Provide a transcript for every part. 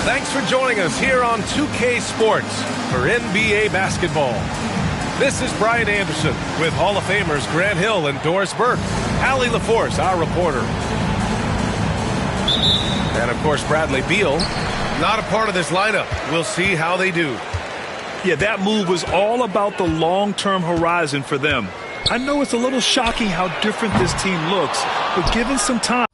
Thanks for joining us here on 2K Sports for NBA basketball. This is Brian Anderson with Hall of Famers Grant Hill and Doris Burke. Allie LaForce, our reporter. And, of course, Bradley Beal, not a part of this lineup. We'll see how they do. Yeah, that move was all about the long-term horizon for them. I know it's a little shocking how different this team looks, but given some time.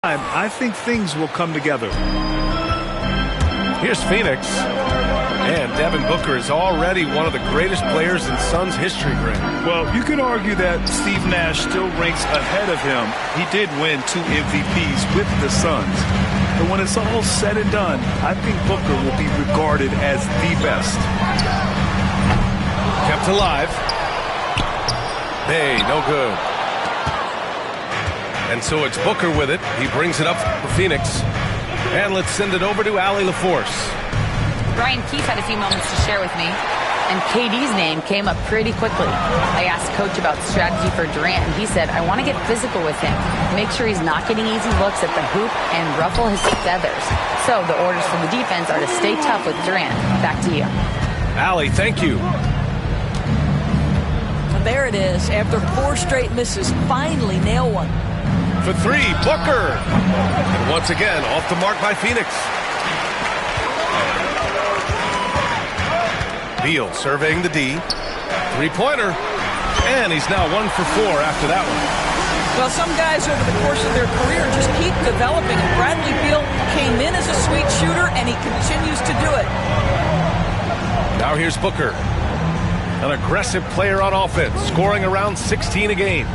I think things will come together. Here's Phoenix. And Devin Booker is already one of the greatest players in Suns history, Grant. Well, you could argue that Steve Nash still ranks ahead of him. He did win 2 MVPs with the Suns. But when it's all said and done, I think Booker will be regarded as the best. Kept alive. Hey, no good. And so it's Booker with it. He brings it up for Phoenix. And let's send it over to Allie LaForce. Brian Keefe had a few moments to share with me, and KD's name came up pretty quickly. I asked Coach about strategy for Durant, and he said, I want to get physical with him, make sure he's not getting easy looks at the hoop, and ruffle his feathers. So the orders from the defense are to stay tough with Durant. Back to you. Allie, thank you. There it is. After 4 straight misses, finally nail one. For 3, Booker. And once again, off the mark by Phoenix. Beal surveying the D. 3-pointer. And he's now 1 for 4 after that one. Well, some guys over the course of their career just keep developing. And Bradley Beal came in as a sweet shooter, and he continues to do it. Now here's Booker. An aggressive player on offense, scoring around 16 a game.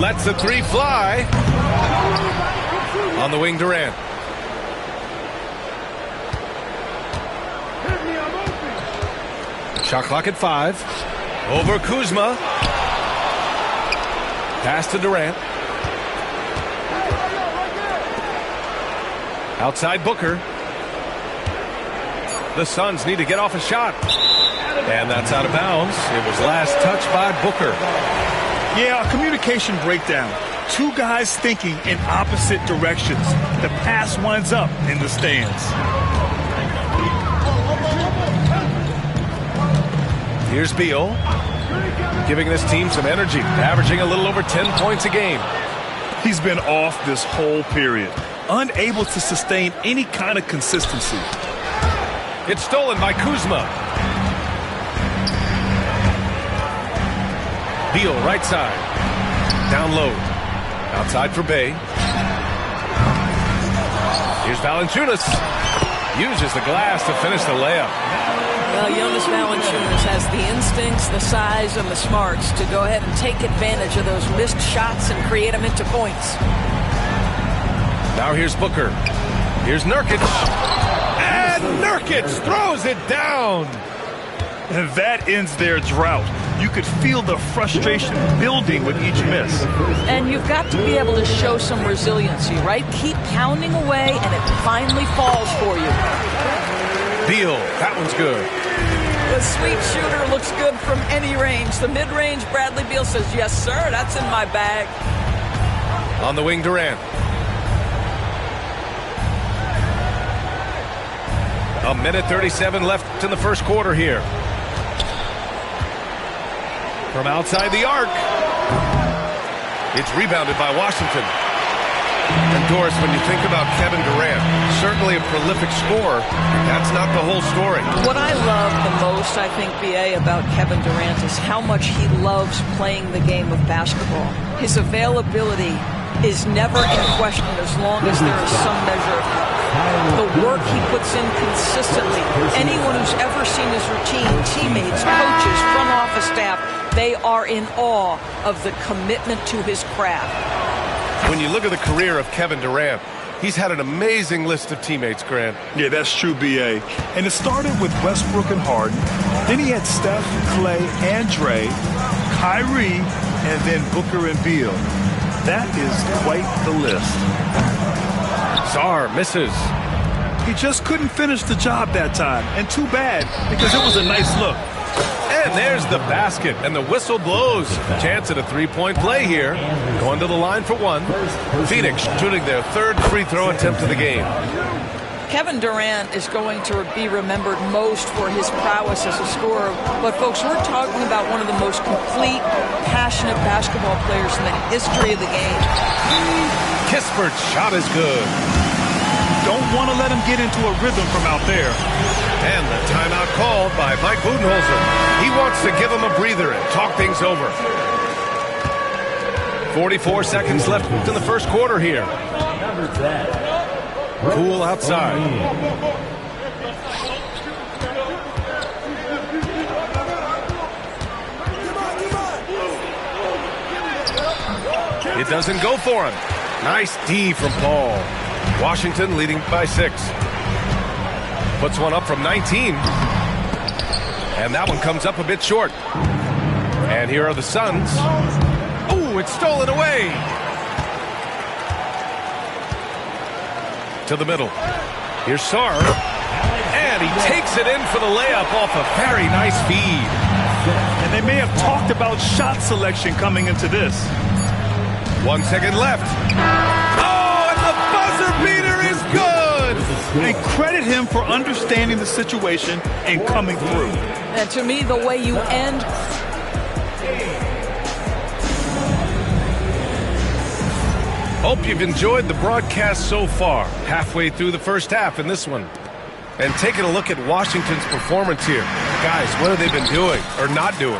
Lets the 3 fly. On the wing, Durant. Shot clock at 5. Over Kuzma. Pass to Durant. Outside Booker. The Suns need to get off a shot. And that's out of bounds. It was last touched by Booker. Yeah, a communication breakdown. 2 guys thinking in opposite directions. The pass winds up in the stands. Here's Beal. giving this team some energy, averaging a little over 10 points a game. He's been off this whole period, unable to sustain any kind of consistency. It's stolen by Kuzma. Beal, right side. Down low. Outside for Bay. Here's Valanciunas. Uses the glass to finish the layup. Well, Jonas Valanciunas has the instincts, the size, and the smarts to go ahead and take advantage of those missed shots and create them into points. Now here's Booker. Here's Nurkic. And Nurkic throws it down. And that ends their drought. You could feel the frustration building with each miss. And you've got to be able to show some resiliency, right? Keep pounding away, and it finally falls for you. Beal, that one's good. The sweet shooter looks good from any range. The mid-range, Bradley Beal says, yes, sir, that's in my bag. On the wing, Durant. A minute 37 left in the first quarter here. From outside the arc. It's rebounded by Washington. And Doris, when you think about Kevin Durant, certainly a prolific scorer, that's not the whole story. What I love the most, I think, B.A., about Kevin Durant is how much he loves playing the game of basketball. His availability is never in question as long as there is some measure of health. The work he puts in consistently. Anyone who's ever seen his routine, teammates, coaches, front office staff, they are in awe of the commitment to his craft. When you look at the career of Kevin Durant, he's had an amazing list of teammates, Grant. Yeah, that's true, B.A. And it started with Westbrook and Harden. Then he had Steph, Clay, and Dre, Kyrie, and then Booker and Beal. That is quite the list. Sarr misses. He just couldn't finish the job that time. And too bad, because it was a nice look. And there's the basket, and the whistle blows. Chance at a three-point play here. Going to the line for one. Phoenix shooting their third free throw attempt of the game. Kevin Durant is going to be remembered most for his prowess as a scorer. But, folks, we're talking about one of the most complete, passionate basketball players in the history of the game. Kispert's shot is good. Don't want to let him get into a rhythm from out there. And the timeout called by Mike Budenholzer. He wants to give him a breather and talk things over. 44 seconds left in the first quarter here. Poole outside. It doesn't go for him. Nice D from Paul. Washington leading by 6. Puts one up from 19. And that one comes up a bit short. And here are the Suns. Oh, it's stolen away. To the middle. Here's Sarr. And he takes it in for the layup off a very nice feed. And they may have talked about shot selection coming into this. 1 second left. Oh, and the buzzer beater is good. And credit him for understanding the situation and coming through. And to me, the way you end... Hope you've enjoyed the broadcast so far. Halfway through the first half in this one. And taking a look at Washington's performance here. Guys, what have they been doing or not doing?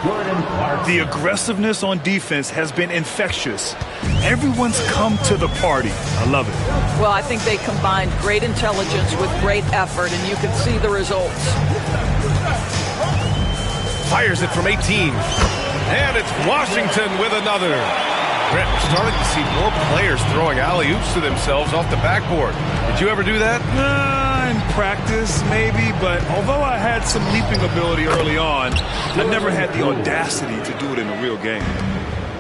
The aggressiveness on defense has been infectious. Everyone's come to the party. I love it. Well, I think they combined great intelligence with great effort, and you can see the results. Fires it from 18. And it's Washington with another. Brett, we're starting to see more players throwing alley-oops to themselves off the backboard. Did you ever do that? In practice, maybe, but although I had some leaping ability early on, I never had the audacity to do it in a real game.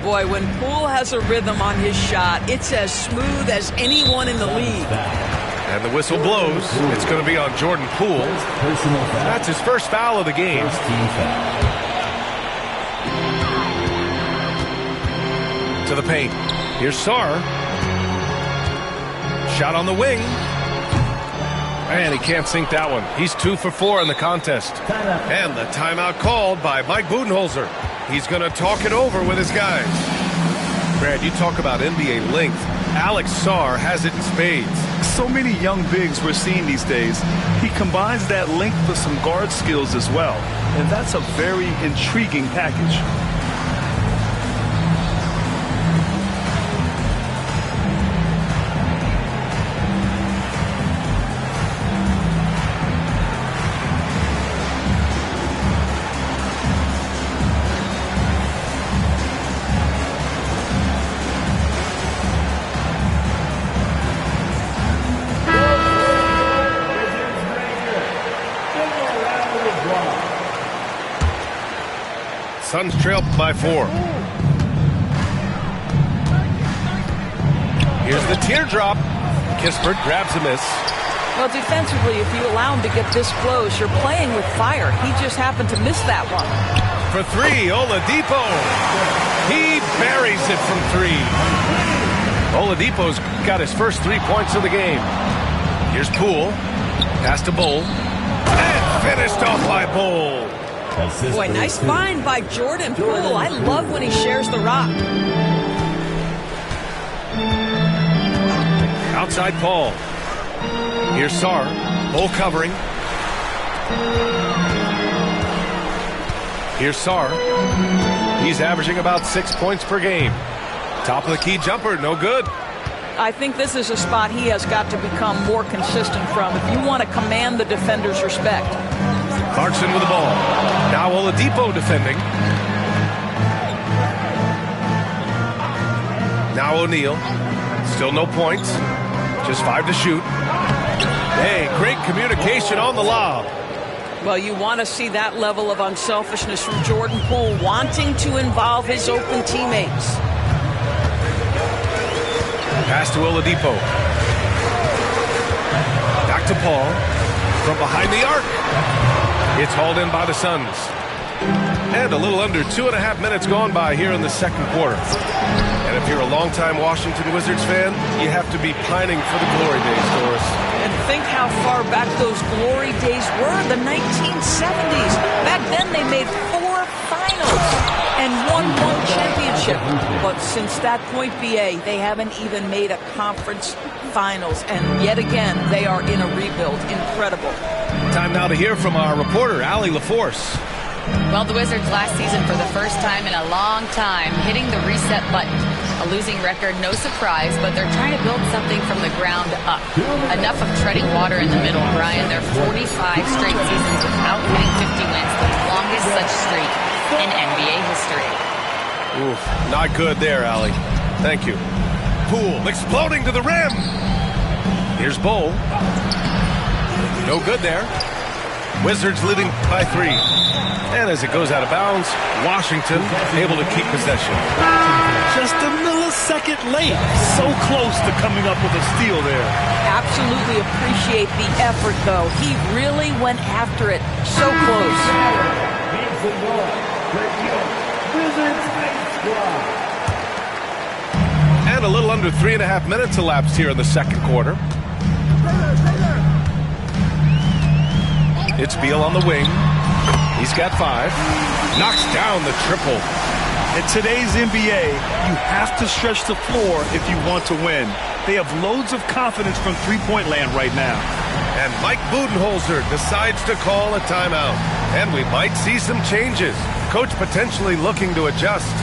Boy, when Poole has a rhythm on his shot, it's as smooth as anyone in the league. And the whistle blows. It's going to be on Jordan Poole. That's his first foul of the game. To the paint. Here's Sarr. Shot on the wing. And he can't sink that one. He's 2 for 4 in the contest. And the timeout called by Mike Budenholzer. He's going to talk it over with his guys. Brad, you talk about NBA length. Alex Sarr has it in spades. So many young bigs we're seeing these days. He combines that length with some guard skills as well. And that's a very intriguing package. Suns trail by 4. Here's the teardrop. Kispert grabs a miss. Well, defensively, if you allow him to get this close, you're playing with fire. He just happened to miss that one. For 3, Oladipo. He buries it from 3. Oladipo's got his first 3 points of the game. Here's Poole. Pass to Bull. And finished off by Bull. Boy, nice find by Jordan Poole. I love when he shares the rock. Outside Paul. Here's Sarr. Bull covering. Here's Sarr. He's averaging about 6 points per game. Top of the key jumper, no good. I think this is a spot he has got to become more consistent from if you want to command the defender's respect. Clarkson with the ball. Now Oladipo defending. Now O'Neal. Still no points. Just 5 to shoot. Hey, great communication on the lob. Well, you want to see that level of unselfishness from Jordan Poole, wanting to involve his open teammates. Pass to Oladipo. Back to Paul. From behind the arc. It's hauled in by the Suns. And a little under 2.5 minutes gone by here in the second quarter. And if you're a longtime Washington Wizards fan, you have to be pining for the glory days, Doris. And think how far back those glory days were, the 1970s. Back then they made 4 finals and won 1 championship. But since that point, BA, they haven't even made a conference finals. And yet again, they are in a rebuild. Incredible. Time now to hear from our reporter, Allie LaForce. Well, the Wizards last season, for the first time in a long time, hitting the reset button. A losing record, no surprise, but they're trying to build something from the ground up. Enough of treading water in the middle, Brian. They're 45 straight seasons without hitting 50 wins, the longest such streak in NBA history. Oof, not good there, Allie. Thank you. Poole exploding to the rim. Here's Bull. No good there. Wizards leading by 3. And as it goes out of bounds, Washington able to keep possession. Just a millisecond late. So close to coming up with a steal there. Absolutely appreciate the effort, though. He really went after it. So close. And a little under 3.5 minutes elapsed here in the second quarter. It's Beal on the wing. He's got 5. Knocks down the triple. In today's NBA, you have to stretch the floor if you want to win. They have loads of confidence from three-point land right now. And Mike Budenholzer decides to call a timeout. And we might see some changes. Coach potentially looking to adjust.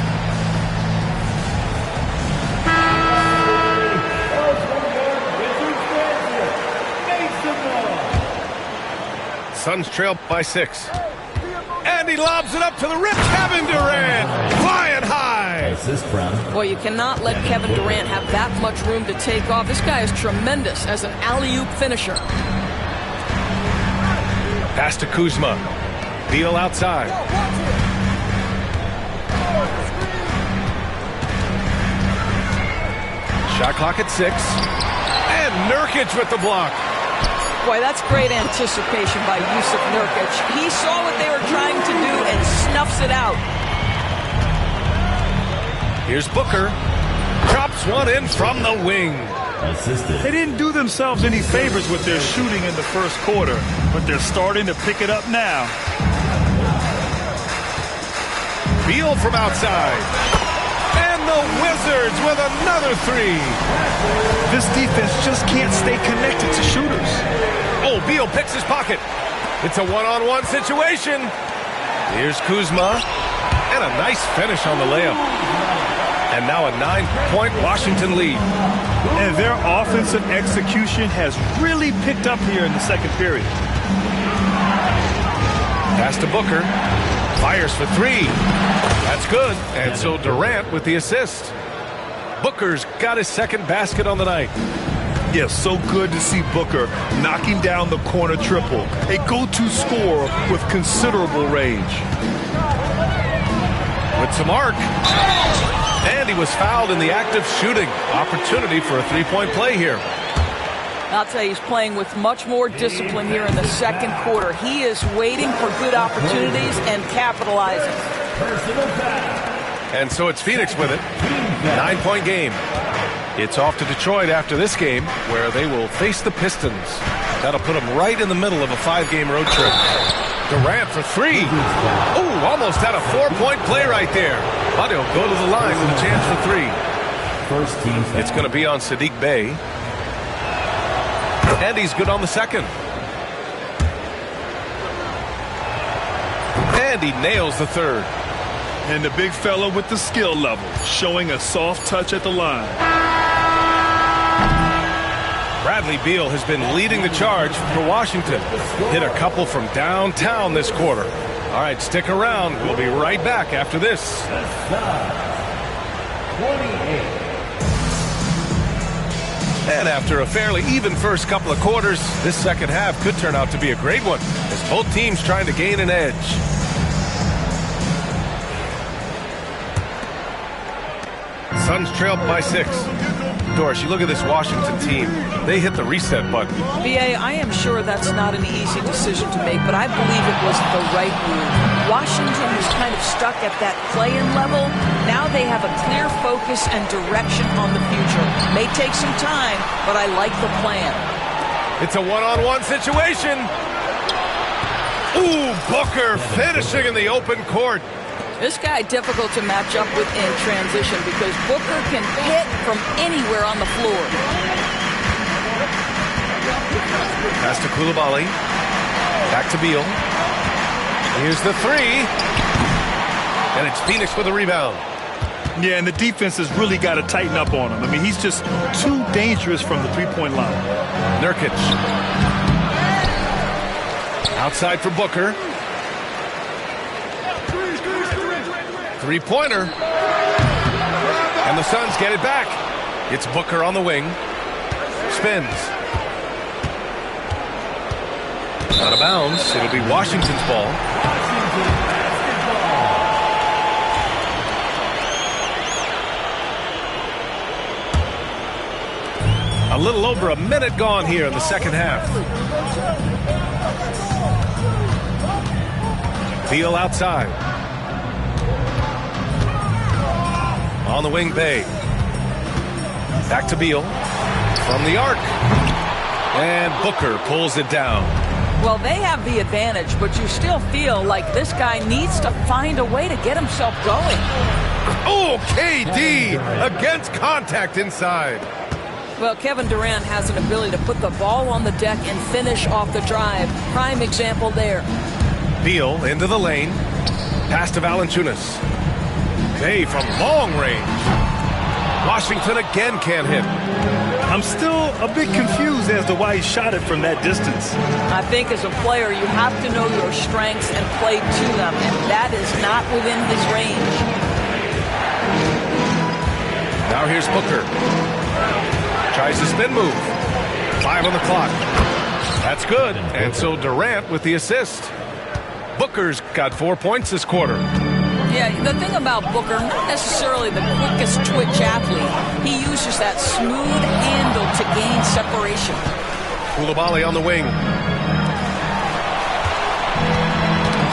Suns trail by 6. And he lobs it up to the rim. Kevin Durant flying high. Boy, you cannot let Kevin Durant have that much room to take off. This guy is tremendous as an alley-oop finisher. Pass to Kuzma. Beal outside. Shot clock at 6. And Nurkic with the block. Boy, that's great anticipation by Jusuf Nurkic. He saw what they were trying to do and snuffs it out. Here's Booker. Drops one in from the wing. They didn't do themselves any favors with their shooting in the first quarter, but they're starting to pick it up now. Beal from outside. And the Wizards with another three. This defense just can't stay connected to shooters. Oh, Beal picks his pocket. It's a one-on-one situation. Here's Kuzma. And a nice finish on the layup. And now a 9-point Washington lead. And their offensive execution has really picked up here in the second period. Pass to Booker. Fires for three. That's good. And so Durant with the assist. Booker's got his second basket on the night. Yes, so good to see Booker knocking down the corner triple. A go-to scorer with considerable range. With some arc. And he was fouled in the act of shooting. Opportunity for a three-point play here. I'll tell you, he's playing with much more discipline here in the second quarter. He is waiting for good opportunities and capitalizing. And so it's Phoenix with it. 9-point game. It's off to Detroit after this game, where they will face the Pistons. That'll put them right in the middle of a 5-game road trip. Durant for three. Ooh, almost had a 4-point play right there. But he'll go to the line with a chance for three. It's going to be on Sadiq Bey. And he's good on the second. And he nails the third. And the big fella with the skill level, showing a soft touch at the line. Bradley Beal has been leading the charge for Washington. Hit a couple from downtown this quarter. All right, stick around. We'll be right back after this. 28. And after a fairly even first couple of quarters, this second half could turn out to be a great one, as both teams trying to gain an edge. Suns trailed by 6. Doris, you look at this Washington team. They hit the reset button. B.A., I am sure that's not an easy decision to make, but I believe it was the right move. Washington was kind of stuck at that play-in level. Now they have a clear focus and direction on the future. May take some time, but I like the plan. It's a one-on-one situation. Ooh, Booker finishing in the open court. This guy difficult to match up with in transition because Booker can hit from anywhere on the floor. Pass to Coulibaly. Back to Beal. Here's the three. And it's Phoenix with a rebound. Yeah, and the defense has really got to tighten up on him. I mean, he's just too dangerous from the three-point line. Nurkic. Outside for Booker. Three-pointer. And the Suns get it back. It's Booker on the wing. Spins. Out of bounds. It'll be Washington's ball. A little over a minute gone here in the second half. Beal outside. On the wing, Bey. Back to Beal. From the arc. And Booker pulls it down. Well, they have the advantage, but you still feel like this guy needs to find a way to get himself going. Oh, KD against contact inside. Well, Kevin Durant has an ability to put the ball on the deck and finish off the drive. Prime example there. Beal into the lane. Pass to Valanciunas. Bey from long range. Washington again can't hit. I'm still a bit confused as to why he shot it from that distance. I think as a player, you have to know your strengths and play to them, and that is not within his range. Now here's Booker. Tries the spin move. 5 on the clock. That's good. And so Durant with the assist. Booker's got 4 points this quarter. Yeah, the thing about Booker, not necessarily the quickest twitch athlete. He uses that smooth handle to gain separation. Coulibaly on the wing.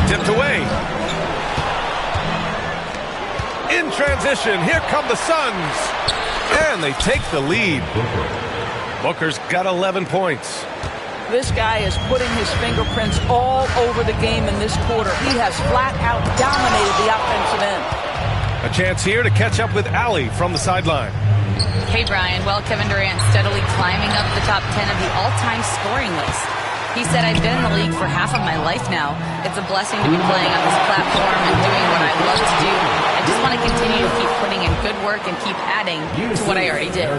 Tipped away. In transition, here come the Suns. And they take the lead. Booker's got 11 points. This guy is putting his fingerprints all over the game in this quarter. He has flat out dominated the offensive end. A chance here to catch up with Allie from the sideline. Hey, Brian. Well, Kevin Durant steadily climbing up the top 10 of the all-time scoring list. He said, I've been in the league for half of my life now. It's a blessing to be playing on this platform and doing what I love to do. I just want to continue to keep putting in good work and keep adding to what I already did.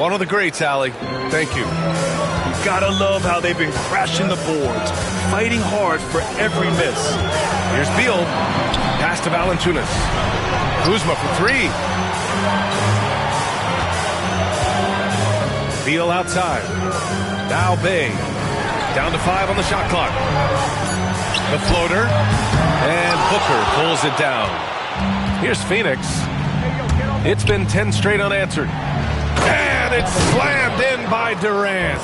One of the greats, Allie. Thank you. You gotta love how they've been crashing the boards, fighting hard for every miss. Here's Beal. Pass to Valanciunas. Kuzma for three. Beal outside. Now Bay. Down to 5 on the shot clock. The floater. And Booker pulls it down. Here's Phoenix. It's been 10 straight unanswered. And it's slammed in by Durant.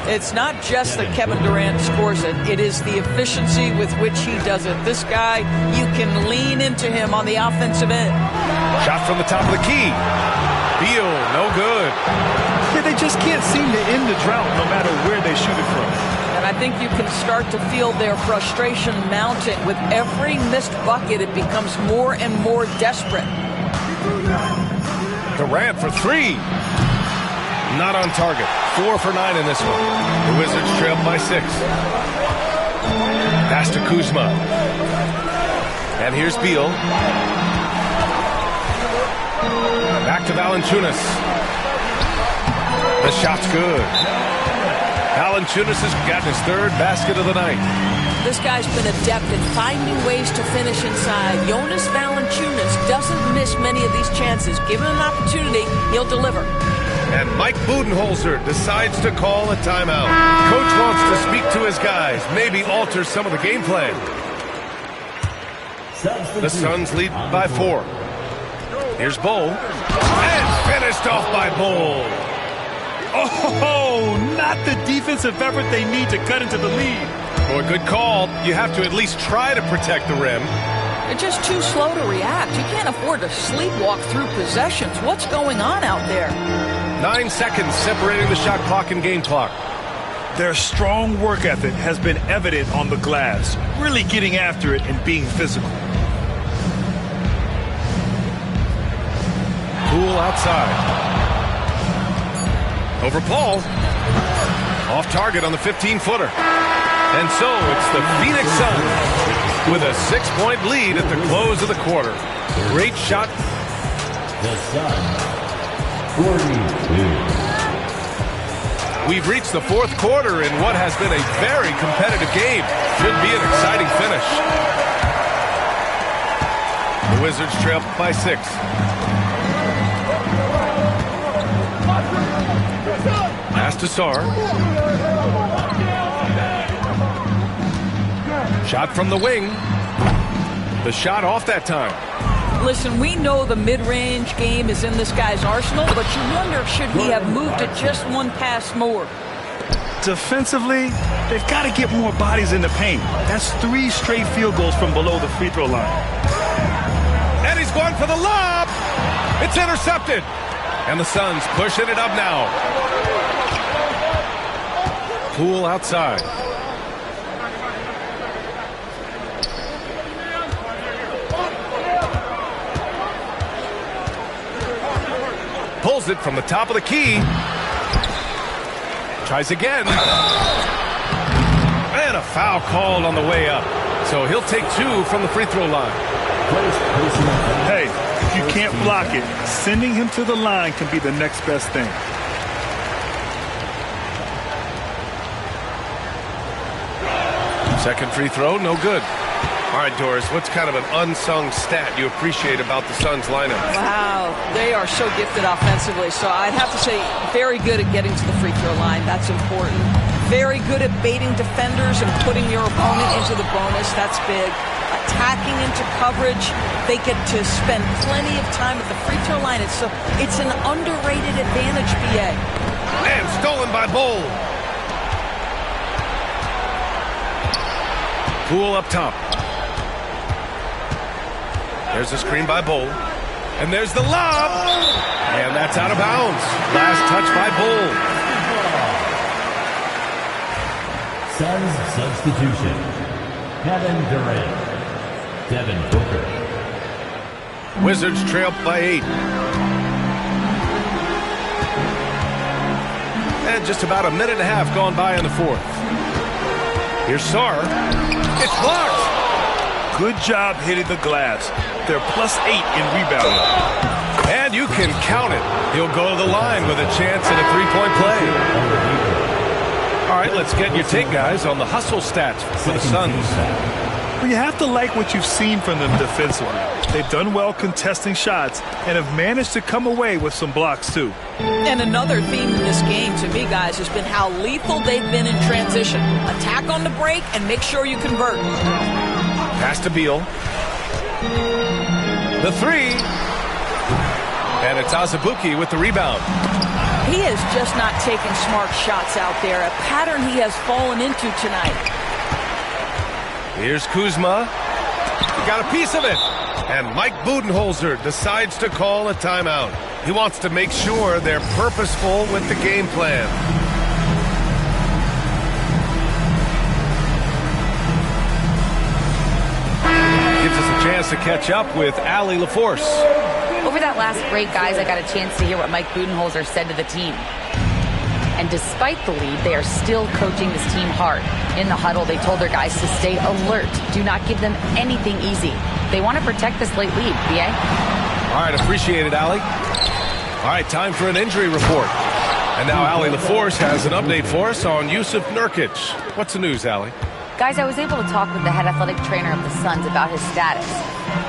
It's not just that Kevin Durant scores it. It is the efficiency with which he does it. This guy, you can lean into him on the offensive end. Shot from the top of the key. Beal, no good. Yeah, they just can't seem to end the drought no matter where they shoot it from. And I think you can start to feel their frustration mounting. With every missed bucket, it becomes more and more desperate. Durant for three. Not on target. 4 for 9 in this one. The Wizards trail by 6. Pass to Kuzma. And here's Beal. Back to Valanciunas. The shot's good. Valanciunas has gotten his 3rd basket of the night. This guy's been adept at finding ways to finish inside. Jonas Valanciunas doesn't miss many of these chances. Given an opportunity, he'll deliver. And Mike Budenholzer decides to call a timeout. Coach wants to speak to his guys, maybe alter some of the game plan. The Suns lead by 4. Here's Bol. And finished off by Bol. Oh, not the defensive effort they need to cut into the lead. Well, a good call. You have to at least try to protect the rim. They're just too slow to react. You can't afford to sleepwalk through possessions. What's going on out there? 9 seconds separating the shot clock and game clock. Their strong work ethic has been evident on the glass, really getting after it and being physical. Poole outside. Over Paul. Off target on the 15-footer. And so it's the Phoenix Suns with a 6-point lead at the close of the quarter. Great shot. The Suns, 42. We've reached the 4th quarter in what has been a very competitive game. Should be an exciting finish. The Wizards trail by 6. Pass to Sarr. Shot from the wing. The shot off that time. Listen, we know the mid-range game is in this guy's arsenal, but you wonder, should he have moved it just one pass more? Defensively, they've got to get more bodies in the paint. That's 3 straight field goals from below the free throw line. And he's going for the lob. It's intercepted. And the Suns pushing it up now. Poole outside. Pulls it from the top of the key. Tries again. And a foul called on the way up. So he'll take 2 from the free throw line. Hey, if you can't block it, sending him to the line can be the next best thing. Second free throw, no good. All right, Doris, what's kind of an unsung stat you appreciate about the Suns lineup? Wow, they are so gifted offensively. So I'd have to say very good at getting to the free throw line. That's important. Very good at baiting defenders and putting your opponent into the bonus. That's big. Attacking into coverage. They get to spend plenty of time at the free throw line. It's an underrated advantage, BA. And stolen by Bol. Poole up top. There's the screen by Bol. And there's the lob. And that's out of bounds. Last touch by Bol. Suns substitution. Kevin Durant. Devin Booker. Wizards trail by 8. And just about a minute and a half gone by in the fourth. Here's Sarr. It's blocked. Good job hitting the glass. They're +8 in rebounding. And you can count it. He'll go to the line with a chance at a three-point play. All right, let's get your take, guys, on the hustle stats for the Suns. Well, you have to like what you've seen from them defensively. They've done well contesting shots and have managed to come away with some blocks, too. And another theme in this game, to me, guys, has been how lethal they've been in transition. Attack on the break and make sure you convert. Pass to Beal. The three. And it's Azubuike with the rebound. He is just not taking smart shots out there, a pattern he has fallen into tonight. Here's Kuzma. He got a piece of it. And Mike Budenholzer decides to call a timeout. He wants to make sure they're purposeful with the game plan. Gives us a chance to catch up with Allie LaForce. Over that last break, guys, I got a chance to hear what Mike Budenholzer said to the team. And despite the lead, they are still coaching this team hard. In the huddle, they told their guys to stay alert. Do not give them anything easy. They want to protect this late lead, B.A. All right, appreciate it, Allie. All right, time for an injury report. And now Allie LaForce has an update for us on Jusuf Nurkic. What's the news, Allie? Guys, I was able to talk with the head athletic trainer of the Suns about his status.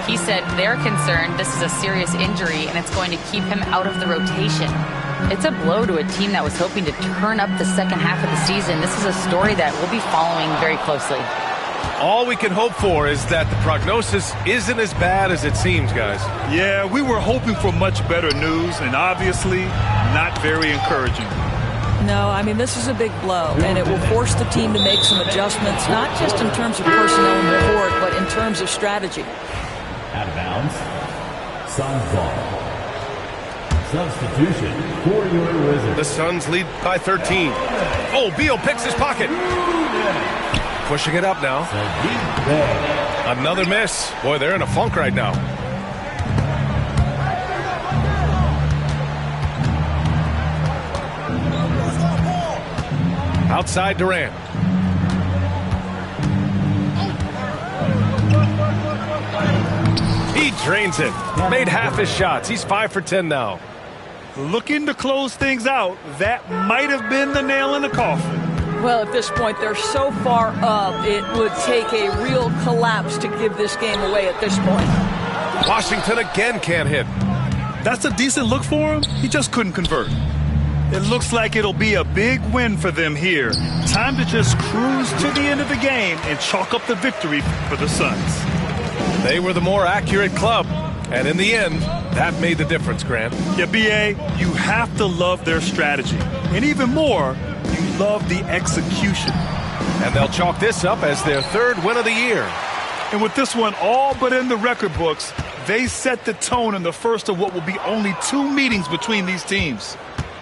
He said they're concerned this is a serious injury and it's going to keep him out of the rotation. It's a blow to a team that was hoping to turn up the second half of the season. This is a story that we'll be following very closely. All we can hope for is that the prognosis isn't as bad as it seems, guys. Yeah, we were hoping for much better news, and obviously not very encouraging. No, I mean, this is a big blow, and it will force the team to make some adjustments, not just in terms of personnel and the court, but in terms of strategy. Out of bounds. Suns ball. Substitution for your Wizards. The Suns lead by 13. Oh, Beal picks his pocket. Pushing it up now. Another miss. Boy, they're in a funk right now. Outside Durant. He drains it. Made half his shots. He's 5 for 10 now. Looking to close things out, that might have been the nail in the coffin. Well, at this point, they're so far up, it would take a real collapse to give this game away at this point. Washington again can't hit. That's a decent look for him. He just couldn't convert. It looks like it'll be a big win for them here. Time to just cruise to the end of the game and chalk up the victory for the Suns. They were the more accurate club. And in the end, that made the difference, Grant. Yeah, B.A., you have to love their strategy. And even more, you love the execution. And they'll chalk this up as their third win of the year. And with this one all but in the record books, they set the tone in the first of what will be only 2 meetings between these teams.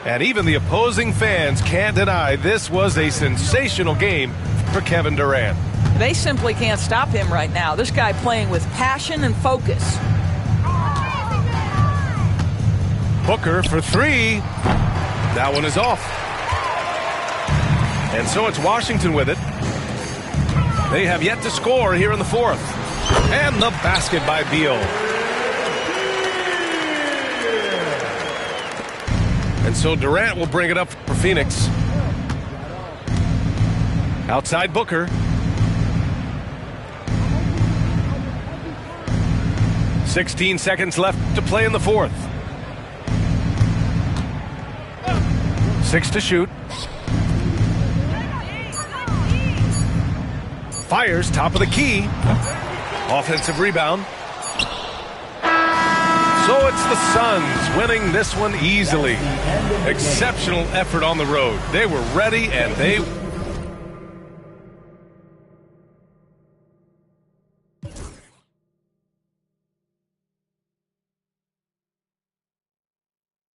And even the opposing fans can't deny this was a sensational game for Kevin Durant. They simply can't stop him right now. This guy playing with passion and focus. Booker for 3. That one is off. And so it's Washington with it. They have yet to score here in the fourth. And the basket by Beal. And so Durant will bring it up for Phoenix. Outside Booker. 16 seconds left to play in the fourth. 6 to shoot. Fires top of the key. Offensive rebound. So it's the Suns winning this one easily. Exceptional effort on the road. They were ready and they